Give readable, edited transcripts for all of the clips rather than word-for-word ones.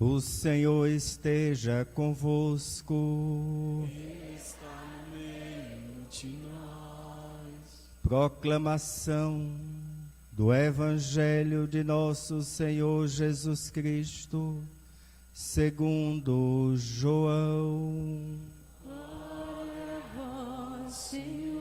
O Senhor esteja convosco. Ele está no meio de nós. Proclamação do Evangelho de nosso Senhor Jesus Cristo, segundo João. Glória a vós, Senhor.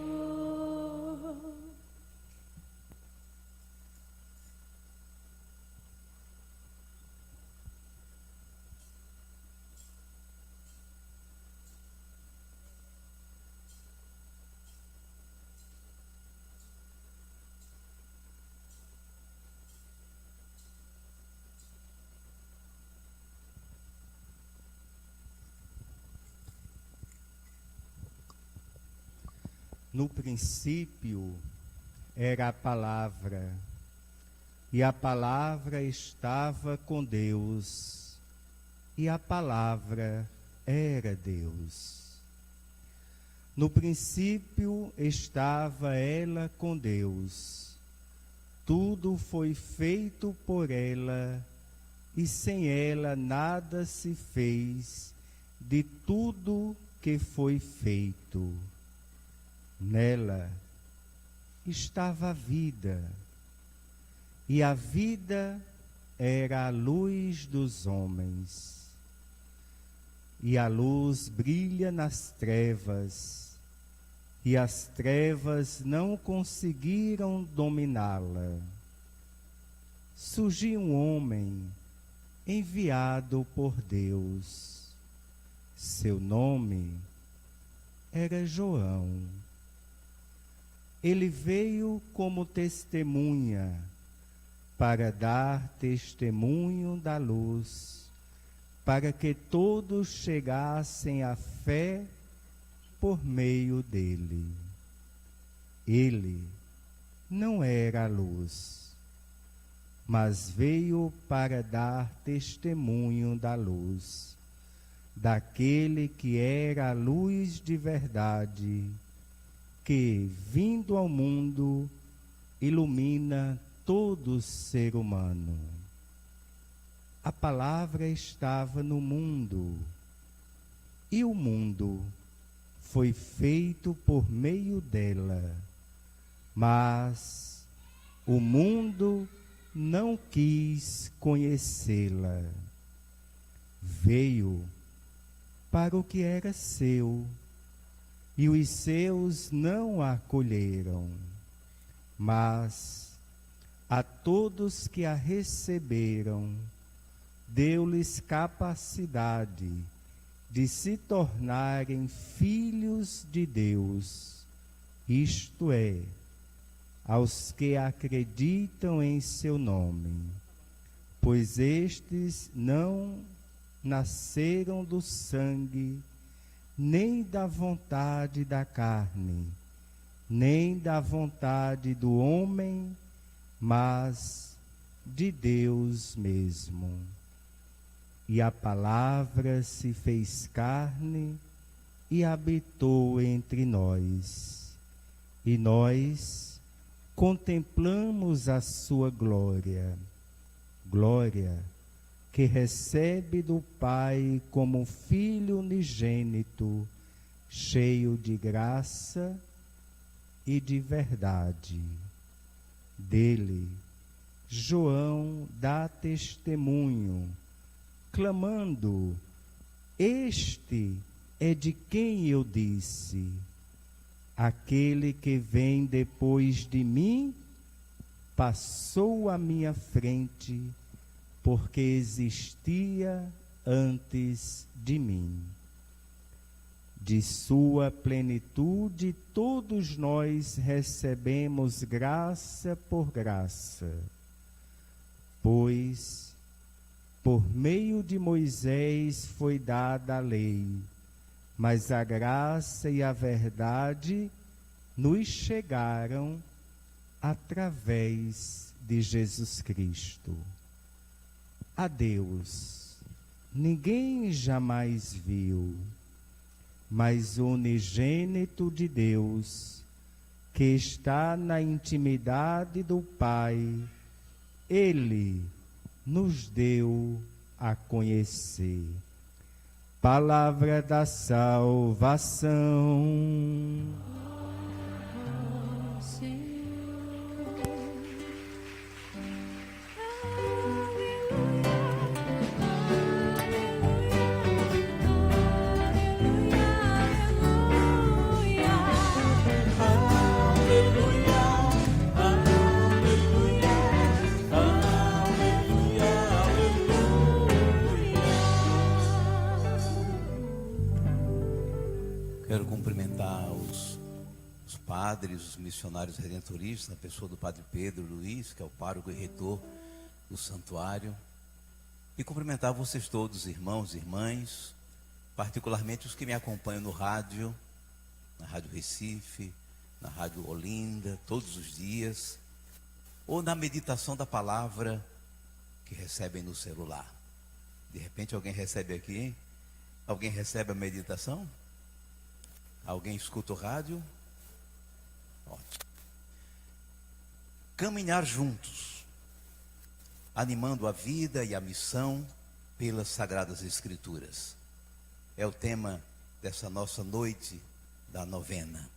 No princípio era a palavra, e a palavra estava com Deus, e a palavra era Deus. No princípio estava ela com Deus. Tudo foi feito por ela, e sem ela nada se fez de tudo que foi feito. Nela estava a vida, e a vida era a luz dos homens. E a luz brilha nas trevas, e as trevas não conseguiram dominá-la. Surgiu um homem enviado por Deus. Seu nome era João. Ele veio como testemunha, para dar testemunho da luz, para que todos chegassem à fé por meio dele. Ele não era a luz, mas veio para dar testemunho da luz, daquele que era a luz de verdade, que, vindo ao mundo, ilumina todo ser humano. A palavra estava no mundo, e o mundo foi feito por meio dela, mas o mundo não quis conhecê-la. Veio para o que era seu, e os seus não a acolheram. Mas a todos que a receberam, deu-lhes capacidade de se tornarem filhos de Deus, isto é, aos que acreditam em seu nome, pois estes não nasceram do sangue, nem da vontade da carne, nem da vontade do homem, mas de Deus mesmo. E a palavra se fez carne e habitou entre nós. E nós contemplamos a sua glória, glória que recebe do Pai como Filho unigênito, cheio de graça e de verdade. Dele, João dá testemunho, clamando: este é de quem eu disse, aquele que vem depois de mim passou à minha frente, porque existia antes de mim. De sua plenitude todos nós recebemos graça por graça, pois por meio de Moisés foi dada a lei, mas a graça e a verdade nos chegaram através de Jesus Cristo. A Deus ninguém jamais viu, mas o unigênito de Deus, que está na intimidade do Pai, Ele nos deu a conhecer. Palavra da salvação. Quero cumprimentar os padres, os missionários redentoristas, na pessoa do Padre Pedro Luiz, que é o pároco e reitor do santuário, e cumprimentar vocês todos, irmãos e irmãs, particularmente os que me acompanham no rádio, na Rádio Recife, na Rádio Olinda, todos os dias, ou na meditação da palavra que recebem no celular. De repente alguém recebe aqui, hein? Alguém recebe a meditação? Alguém escuta o rádio? Ótimo. Caminhar juntos, animando a vida e a missão pelas Sagradas Escrituras. É o tema dessa nossa noite da novena.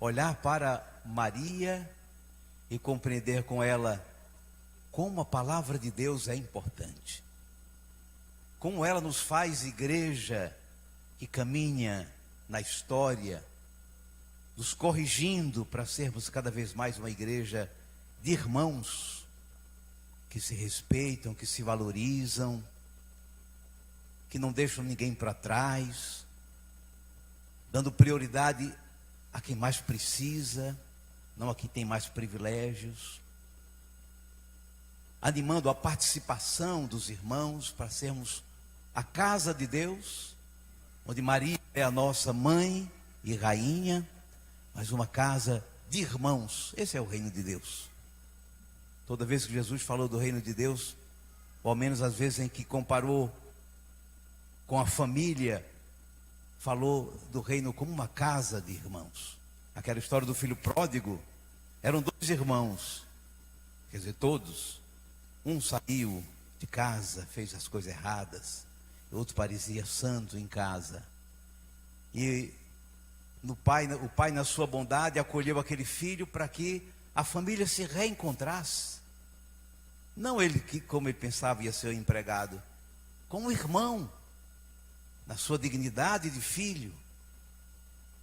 Olhar para Maria e compreender com ela como a palavra de Deus é importante. Como ela nos faz igreja que caminha na história, nos corrigindo para sermos cada vez mais uma igreja de irmãos que se respeitam, que se valorizam, que não deixam ninguém para trás, dando prioridade a quem mais precisa, não a quem tem mais privilégios, animando a participação dos irmãos para sermos a casa de Deus, onde Maria é a nossa mãe e rainha, mas uma casa de irmãos. Esse é o reino de Deus. Toda vez que Jesus falou do reino de Deus, ou ao menos as vezes em que comparou com a família, falou do reino como uma casa de irmãos. Aquela história do filho pródigo, eram 2 irmãos, quer dizer, todos. Um saiu de casa, fez as coisas erradas, o outro parecia santo em casa. E o pai, na sua bondade, acolheu aquele filho para que a família se reencontrasse. Não ele que, como ele pensava, ia ser o empregado, como irmão, na sua dignidade de filho.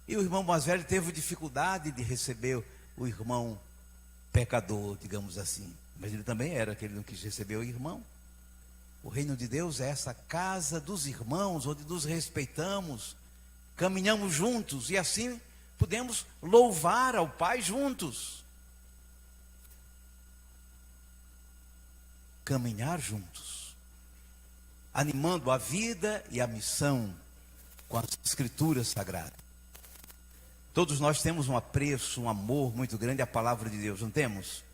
E o irmão mais velho teve dificuldade de receber o irmão pecador, digamos assim. Mas ele também era aquele que não quis receber o irmão. O reino de Deus é essa casa dos irmãos, onde nos respeitamos, caminhamos juntos e assim podemos louvar ao Pai juntos. Caminhar juntos, animando a vida e a missão com as Escrituras Sagradas. Todos nós temos um apreço, um amor muito grande à palavra de Deus, não temos?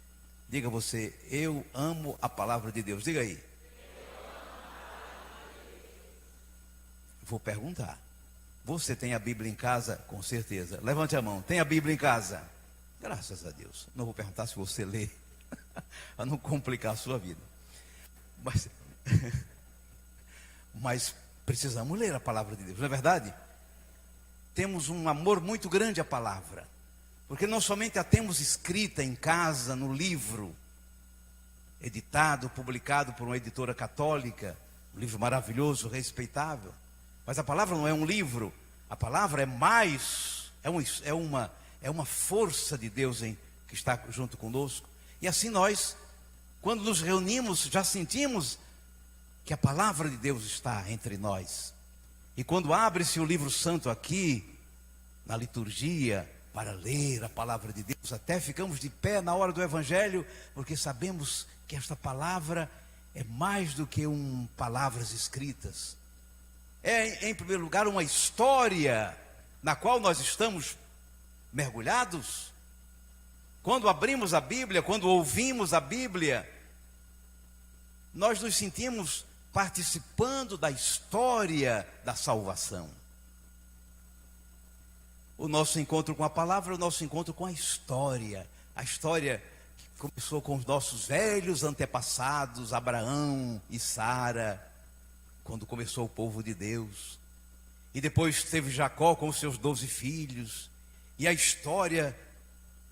Diga você, eu amo a palavra de Deus. Diga aí. Vou perguntar. Você tem a Bíblia em casa? Com certeza. Levante a mão. Tem a Bíblia em casa? Graças a Deus. Não vou perguntar se você lê, para não complicar a sua vida. Mas precisamos ler a palavra de Deus, não é verdade? Temos um amor muito grande à palavra, porque não somente a temos escrita em casa, no livro, editado, publicado por uma editora católica, um livro maravilhoso, respeitável, mas a palavra não é um livro, a palavra é mais, é uma força de Deus que está junto conosco. E assim nós, quando nos reunimos, já sentimos que a palavra de Deus está entre nós. E quando abre-se o livro santo aqui, na liturgia, para ler a palavra de Deus, até ficamos de pé na hora do Evangelho, porque sabemos que esta palavra é mais do que palavras escritas. É, em primeiro lugar, uma história na qual nós estamos mergulhados. Quando abrimos a Bíblia, quando ouvimos a Bíblia, nós nos sentimos participando da história da salvação. O nosso encontro com a palavra é o nosso encontro com a história começou com os nossos velhos antepassados, Abraão e Sara, quando começou o povo de Deus. E depois teve Jacó com os seus 12 filhos. E a história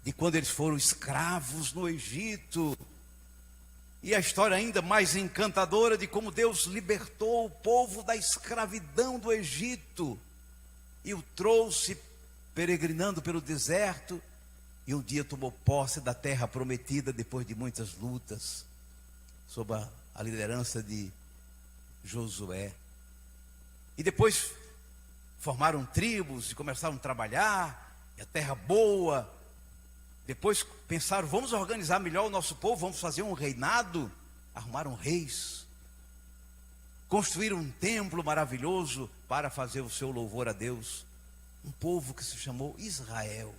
de quando eles foram escravos no Egito. E a história ainda mais encantadora de como Deus libertou o povo da escravidão do Egito e o trouxe peregrinando pelo deserto, e um dia tomou posse da terra prometida depois de muitas lutas, sob a liderança de Josué. E depois formaram tribos e começaram a trabalhar, e a terra boa. Depois pensaram, vamos organizar melhor o nosso povo, vamos fazer um reinado. Arrumaram reis, construíram um templo maravilhoso para fazer o seu louvor a Deus. Um povo que se chamou Israel,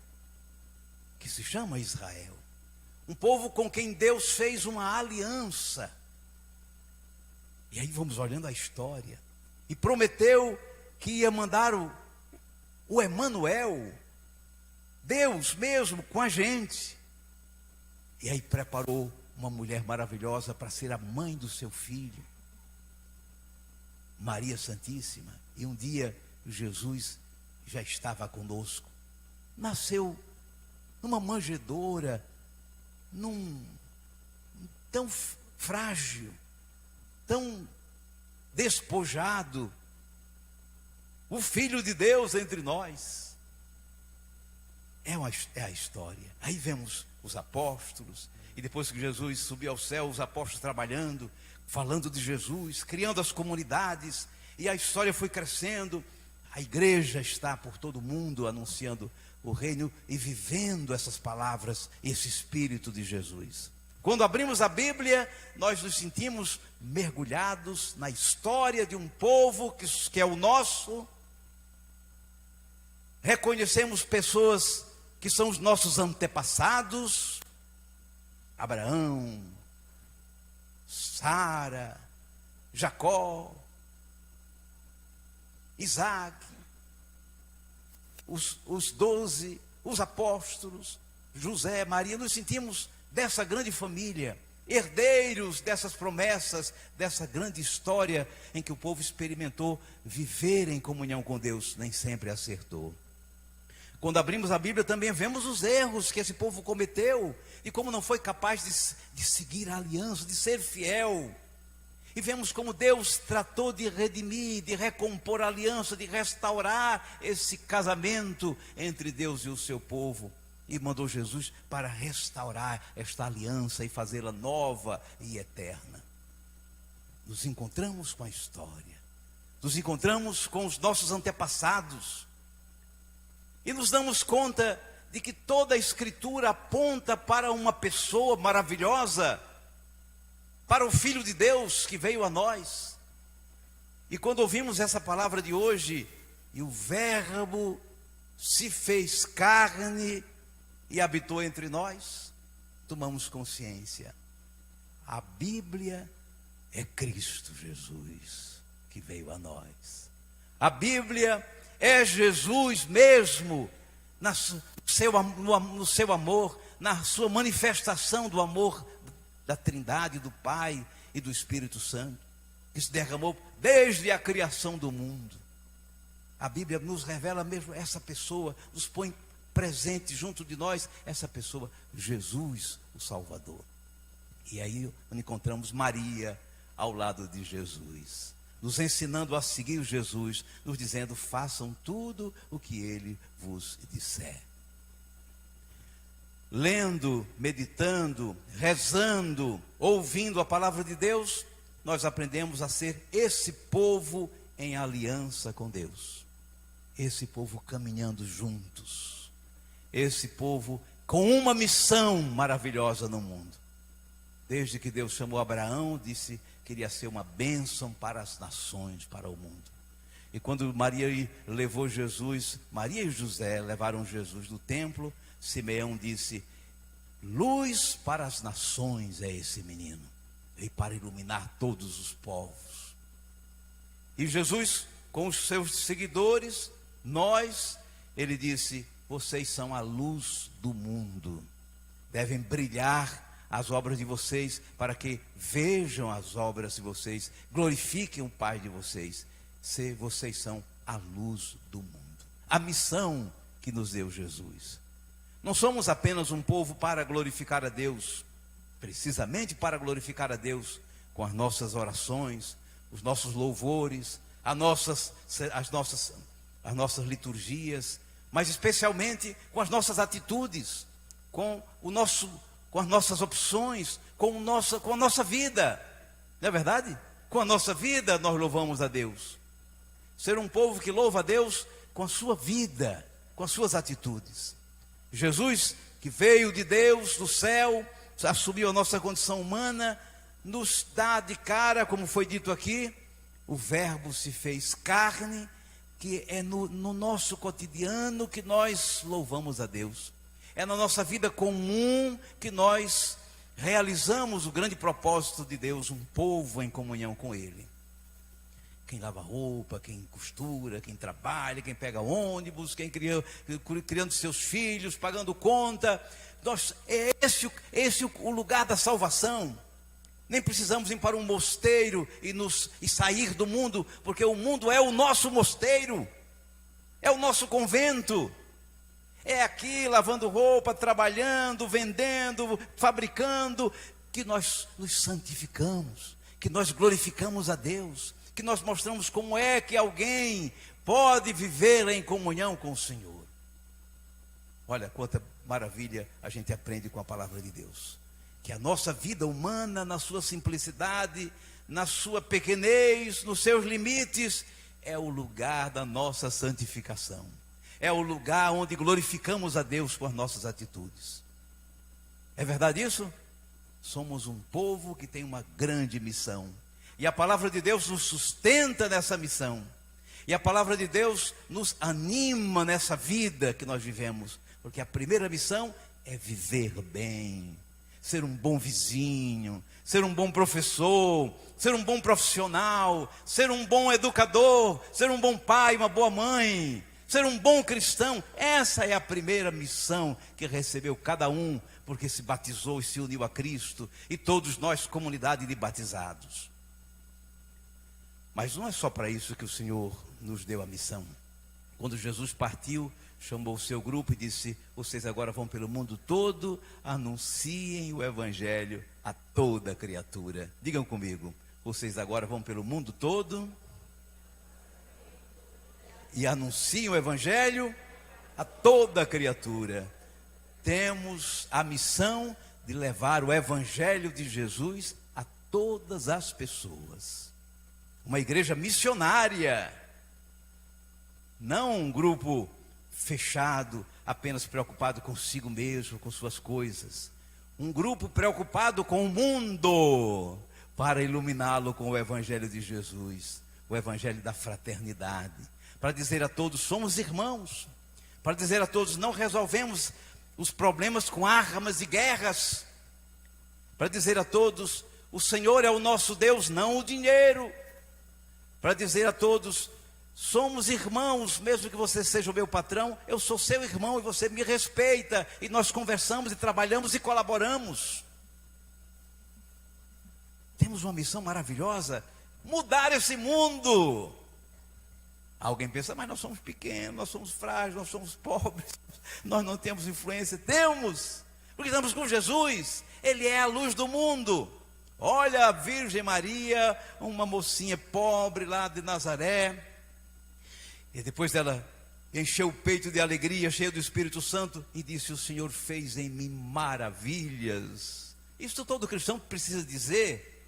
que se chama Israel. Um povo com quem Deus fez uma aliança. E aí vamos olhando a história. E prometeu que ia mandar o Emanuel, Deus mesmo com a gente. E aí preparou uma mulher maravilhosa para ser a mãe do seu filho, Maria Santíssima. E um dia Jesus já estava conosco. Nasceu numa manjedoura, tão frágil, tão despojado, o Filho de Deus entre nós. É a história. Aí vemos os apóstolos, e depois que Jesus subiu ao céu, os apóstolos trabalhando, falando de Jesus, criando as comunidades, e a história foi crescendo. A igreja está por todo o mundo anunciando o reino e vivendo essas palavras, esse Espírito de Jesus. Quando abrimos a Bíblia, nós nos sentimos mergulhados na história de um povo que é o nosso. Reconhecemos pessoas que são os nossos antepassados, Abraão, Sara, Jacó, Isaac, os 12, os apóstolos, José, Maria. Nos sentimos dessa grande família, herdeiros dessas promessas, dessa grande história em que o povo experimentou viver em comunhão com Deus. Nem sempre acertou. Quando abrimos a Bíblia também vemos os erros que esse povo cometeu e como não foi capaz de seguir a aliança, de ser fiel. E vemos como Deus tratou de redimir, de recompor a aliança, de restaurar esse casamento entre Deus e o seu povo. E mandou Jesus para restaurar esta aliança e fazê-la nova e eterna. Nos encontramos com a história, nos encontramos com os nossos antepassados, e nos damos conta de que toda a Escritura aponta para uma pessoa maravilhosa, para o Filho de Deus que veio a nós. E quando ouvimos essa palavra de hoje, e o Verbo se fez carne e habitou entre nós, tomamos consciência. A Bíblia é Cristo Jesus que veio a nós. A Bíblia é Jesus mesmo, no seu amor, na sua manifestação do amor da Trindade, do Pai e do Espírito Santo, que se derramou desde a criação do mundo. A Bíblia nos revela mesmo essa pessoa, nos põe presente junto de nós, essa pessoa, Jesus, o Salvador. E aí encontramos Maria ao lado de Jesus, nos ensinando a seguir Jesus, nos dizendo, façam tudo o que Ele vos disser. Lendo, meditando, rezando, ouvindo a palavra de Deus, nós aprendemos a ser esse povo em aliança com Deus. Esse povo caminhando juntos. Esse povo com uma missão maravilhosa no mundo. Desde que Deus chamou Abraão, disse que queria ser uma bênção para as nações, para o mundo. E quando Maria levou Jesus, Maria e José levaram Jesus do templo, Simeão disse, luz para as nações é esse menino, e para iluminar todos os povos. E Jesus, com os seus seguidores, ele disse, vocês são a luz do mundo, devem brilhar as obras de vocês, para que vejam as obras de vocês, glorifiquem o Pai de vocês. Se vocês são a luz do mundo. A missão que nos deu Jesus. Não somos apenas um povo para glorificar a Deus, precisamente para glorificar a Deus, com as nossas orações, os nossos louvores, as nossas liturgias, mas especialmente com as nossas atitudes, com as nossas opções, com a nossa vida. Não é verdade? Com a nossa vida nós louvamos a Deus. Ser um povo que louva a Deus com a sua vida, com as suas atitudes. Jesus, que veio de Deus, do céu, assumiu a nossa condição humana, nos dá de cara, como foi dito aqui, o Verbo se fez carne, que é no nosso cotidiano que nós louvamos a Deus. É na nossa vida comum que nós realizamos o grande propósito de Deus, um povo em comunhão com Ele. Quem lava roupa, quem costura, quem trabalha, quem pega ônibus, quem criando seus filhos, pagando conta. É esse o lugar da salvação. Nem precisamos ir para um mosteiro e sair do mundo, porque o mundo é o nosso mosteiro, é o nosso convento. É aqui lavando roupa, trabalhando, vendendo, fabricando, que nós nos santificamos, que nós glorificamos a Deus, que nós mostramos como é que alguém pode viver em comunhão com o Senhor. Olha quanta maravilha a gente aprende com a palavra de Deus. Que a nossa vida humana, na sua simplicidade, na sua pequenez, nos seus limites, é o lugar da nossa santificação. É o lugar onde glorificamos a Deus com as nossas atitudes. É verdade isso? Somos um povo que tem uma grande missão. E a palavra de Deus nos sustenta nessa missão. E a palavra de Deus nos anima nessa vida que nós vivemos. Porque a primeira missão é viver bem. Ser um bom vizinho, ser um bom professor, ser um bom profissional, ser um bom educador, ser um bom pai, uma boa mãe, ser um bom cristão. Essa é a primeira missão que recebeu cada um, porque se batizou e se uniu a Cristo, e todos nós, comunidade de batizados. Mas não é só para isso que o Senhor nos deu a missão. Quando Jesus partiu, chamou o seu grupo e disse: vocês agora vão pelo mundo todo, anunciem o Evangelho a toda criatura. Digam comigo: vocês agora vão pelo mundo todo e anunciem o Evangelho a toda criatura. Temos a missão de levar o Evangelho de Jesus a todas as pessoas. Uma igreja missionária, não um grupo fechado, apenas preocupado consigo mesmo, com suas coisas. Um grupo preocupado com o mundo, para iluminá-lo com o Evangelho de Jesus, o Evangelho da fraternidade, para dizer a todos: somos irmãos, para dizer a todos: não resolvemos os problemas com armas e guerras, para dizer a todos: o Senhor é o nosso Deus, não o dinheiro, para dizer a todos: somos irmãos, mesmo que você seja o meu patrão, eu sou seu irmão e você me respeita, e nós conversamos e trabalhamos e colaboramos. Temos uma missão maravilhosa: mudar esse mundo. Alguém pensa: mas nós somos pequenos, nós somos frágeis, nós somos pobres, nós não temos influência. Temos, porque estamos com Jesus, Ele é a luz do mundo. Olha a Virgem Maria, uma mocinha pobre lá de Nazaré, e depois dela encheu o peito de alegria, cheia do Espírito Santo, e disse: o Senhor fez em mim maravilhas. Isso todo cristão precisa dizer: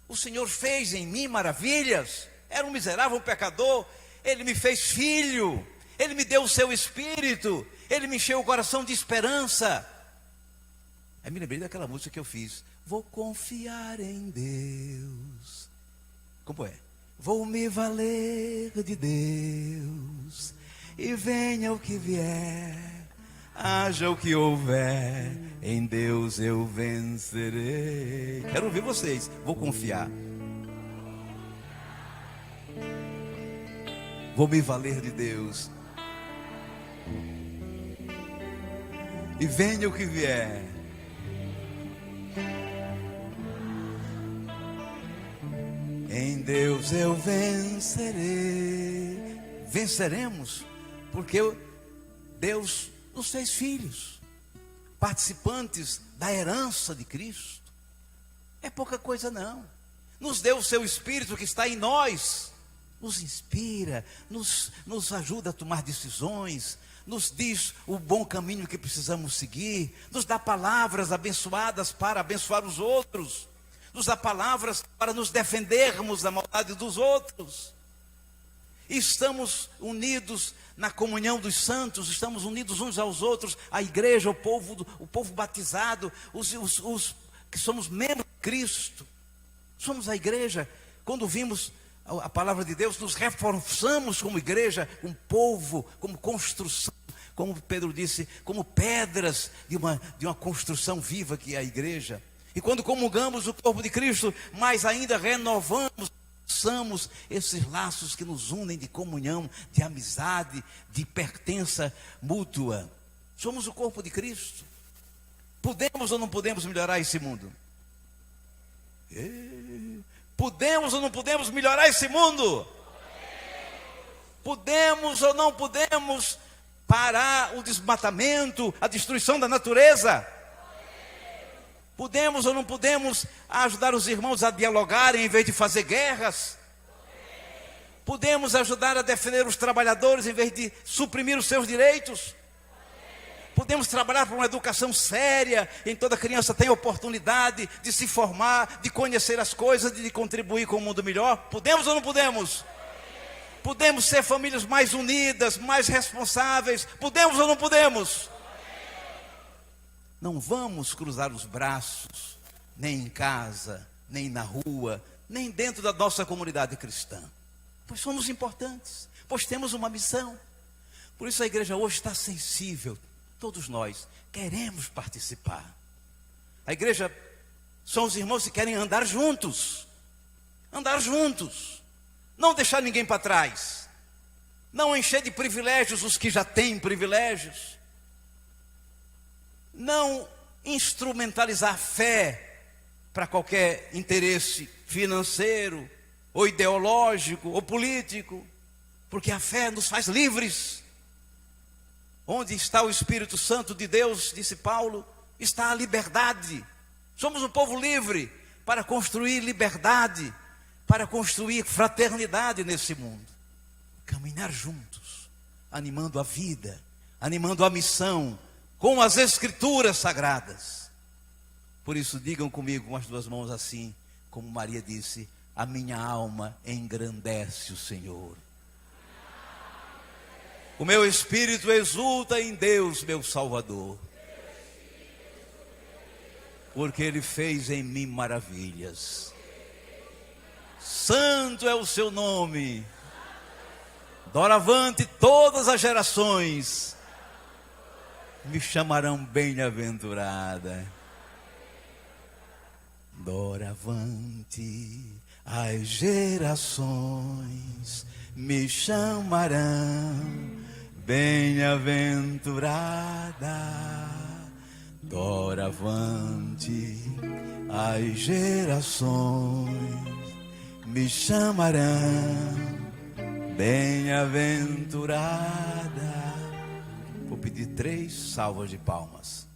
o Senhor fez em mim maravilhas. Era um miserável, um pecador, Ele me fez filho, Ele me deu o seu Espírito, Ele me encheu o coração de esperança. Aí me lembrei daquela música que eu fiz: vou confiar em Deus. Como é? Vou me valer de Deus, e venha o que vier, haja o que houver, em Deus eu vencerei. Quero ouvir vocês. Vou confiar. Vou me valer de Deus, e venha o que vier, Em Deus eu vencerei. Venceremos porque Deus nos fez filhos, participantes da herança de Cristo. É pouca coisa não. Nos deu o seu Espírito que está em nós, nos inspira, nos ajuda a tomar decisões, nos diz o bom caminho que precisamos seguir, nos dá palavras abençoadas para abençoar os outros, nos dá palavras para nos defendermos da maldade dos outros. E estamos unidos na comunhão dos santos, estamos unidos uns aos outros, a igreja, o povo batizado, os que somos membros de Cristo, somos a igreja. Quando vimos a palavra de Deus, nos reforçamos como igreja, um povo, como construção, como Pedro disse, como pedras de uma construção viva que é a igreja. E quando comungamos o corpo de Cristo, mais ainda renovamos esses laços que nos unem de comunhão, de amizade, de pertença mútua. Somos o corpo de Cristo. Podemos ou não podemos melhorar esse mundo? Podemos ou não podemos melhorar esse mundo? Podemos ou não podemos parar o desmatamento, a destruição da natureza? Podemos ou não podemos ajudar os irmãos a dialogarem em vez de fazer guerras? Podemos ajudar a defender os trabalhadores em vez de suprimir os seus direitos? Podemos trabalhar por uma educação séria, em toda criança tem oportunidade de se formar, de conhecer as coisas, de contribuir com um mundo melhor? Podemos ou não podemos? Podemos ser famílias mais unidas, mais responsáveis? Podemos ou não podemos? Não vamos cruzar os braços, nem em casa, nem na rua, nem dentro da nossa comunidade cristã, pois somos importantes, pois temos uma missão. Por isso a igreja hoje está sensível. Todos nós queremos participar. A igreja são os irmãos que querem andar juntos, não deixar ninguém para trás, não encher de privilégios os que já têm privilégios, não instrumentalizar a fé para qualquer interesse financeiro, ou ideológico, ou político, porque a fé nos faz livres. Onde está o Espírito Santo de Deus, disse Paulo, está a liberdade. Somos um povo livre para construir liberdade, para construir fraternidade nesse mundo. Caminhar juntos, animando a vida, animando a missão, com as Escrituras sagradas. Por isso, digam comigo com as duas mãos assim, como Maria disse: a minha alma engrandece o Senhor. O meu espírito exulta em Deus, meu Salvador, porque Ele fez em mim maravilhas. Santo é o seu nome. Doravante todas as gerações me chamarão bem-aventurada. Doravante as gerações me chamarão bem-aventurada. Doravante as gerações me chamarão bem-aventurada. Vou pedir 3 salvas de palmas.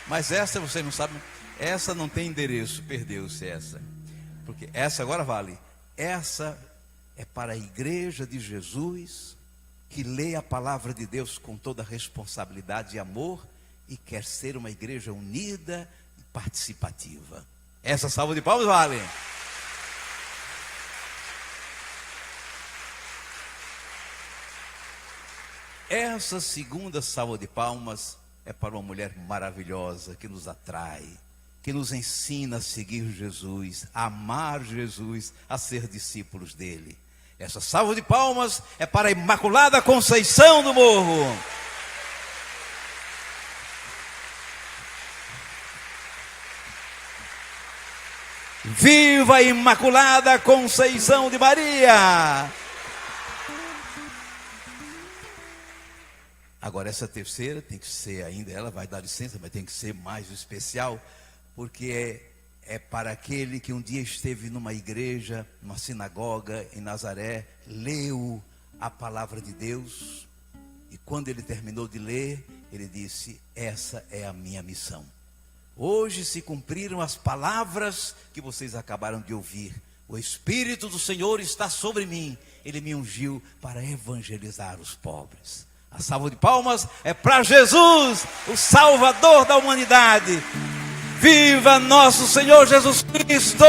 Mas essa você não sabe, essa não tem endereço, perdeu-se essa. Porque essa agora vale. Essa é para a igreja de Jesus, que lê a palavra de Deus com toda responsabilidade e amor, e quer ser uma igreja unida e participativa. Essa salva de palmas vale. Essa segunda salva de palmas é para uma mulher maravilhosa que nos atrai, que nos ensina a seguir Jesus, a amar Jesus, a ser discípulos dele. Essa salva de palmas é para a Imaculada Conceição do Morro. Viva a Imaculada Conceição de Maria! Agora essa terceira tem que ser ainda, ela vai dar licença, mas tem que ser mais especial, porque é para aquele que um dia esteve numa igreja, numa sinagoga em Nazaré, leu a palavra de Deus, e quando ele terminou de ler, ele disse: essa é a minha missão. Hoje se cumpriram as palavras que vocês acabaram de ouvir. O Espírito do Senhor está sobre mim. Ele me ungiu para evangelizar os pobres. A salva de palmas é para Jesus, o Salvador da humanidade. Viva nosso Senhor Jesus Cristo!